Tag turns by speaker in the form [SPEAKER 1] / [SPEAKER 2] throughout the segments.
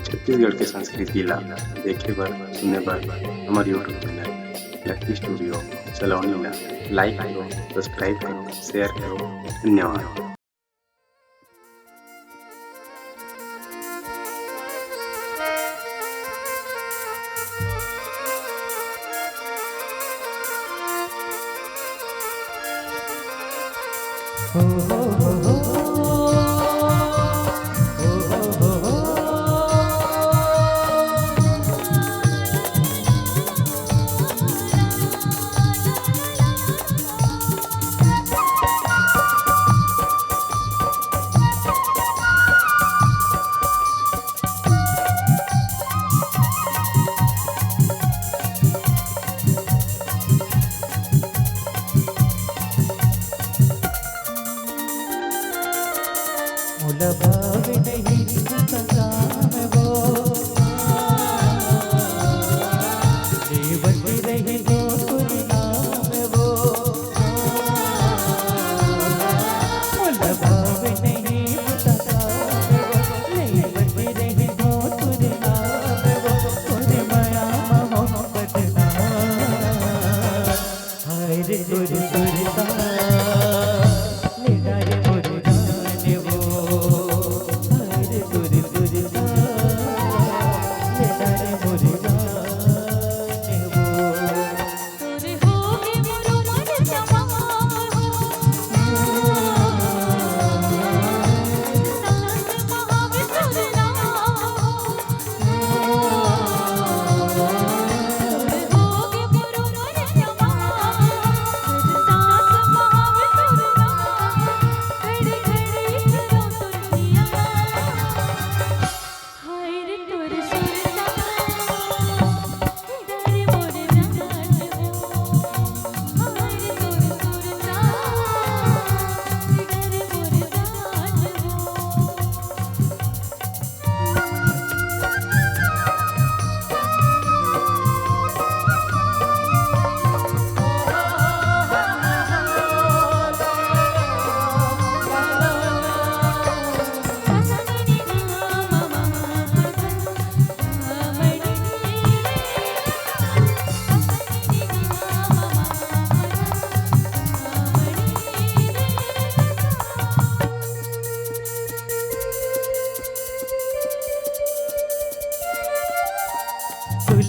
[SPEAKER 1] छत्तीसगढ़ के संस्कृति ला देखे बर सुने बर हमारे यूट्यूब चैनल लकी स्टूडियो सलोनी ला लाइक करो, सब्सक्राइब करो, शेयर करो। धन्यवाद।
[SPEAKER 2] भाव नहीं संग्राम वो देवती रही जो नाम वो भाव नहीं संग्राम वो देवती रही जो नाम वो माया मोहब्बत हाय रे सुरता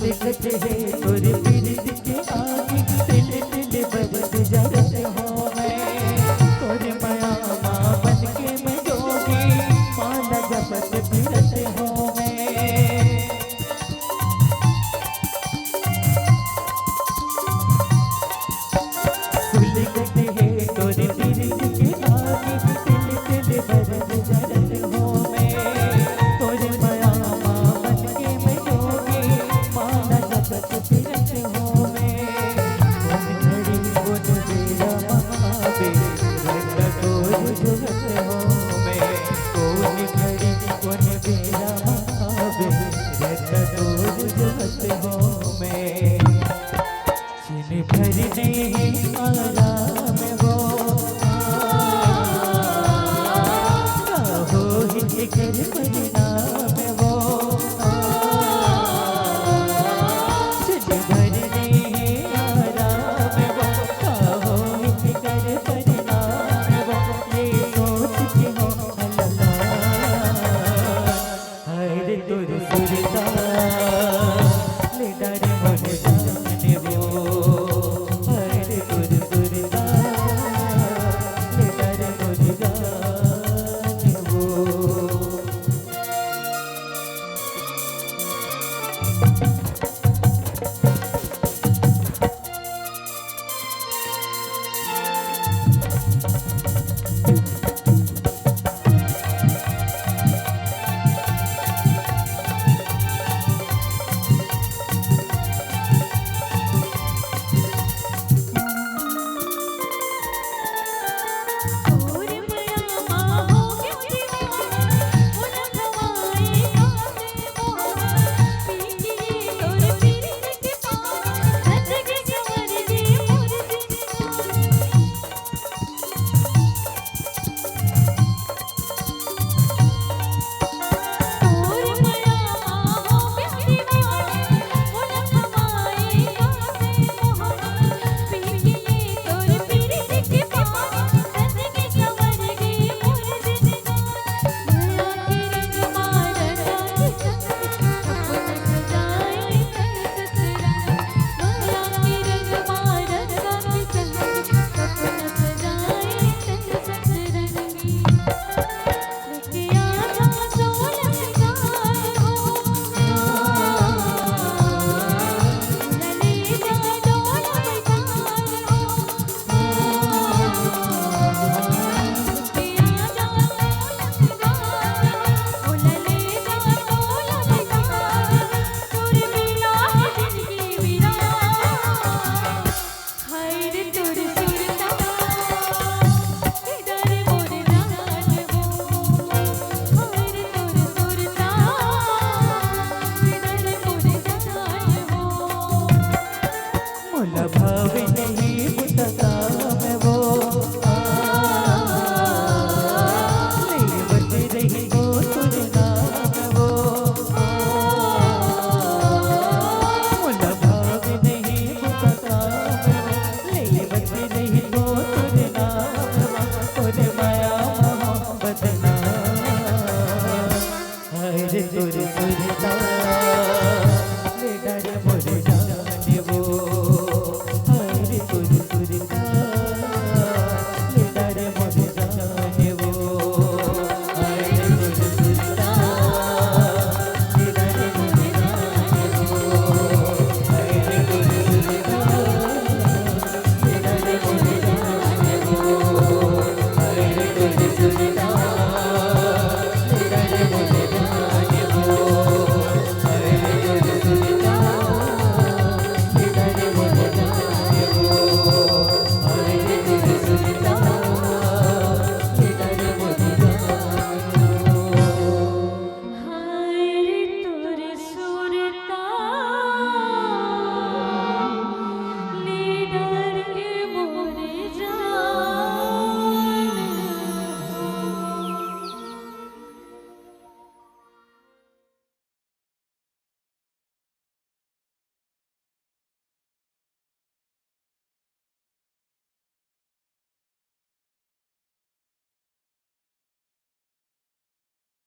[SPEAKER 2] लिखते हैं तोरे पीरित के आगे तिल तिल बरस जरत हो मैं तोरे माया माँ बन के मैं जोगी माला जपत फिरत हो मैं लिखते हैं तोरे पीरित के आगे तिल तिल बरस जरत हो मैं तोरे माया माँ बन के मैं जोगी फिरत हो मैं कौन घड़ी कौन बेरा महाबे रंगा तोर जुगत हो मैं कौन घड़ी कौन बेरा महाबे रंगा तोर जुगत हो मैं जिन भर नहीं आराम वो हो ही कर परिणाम वो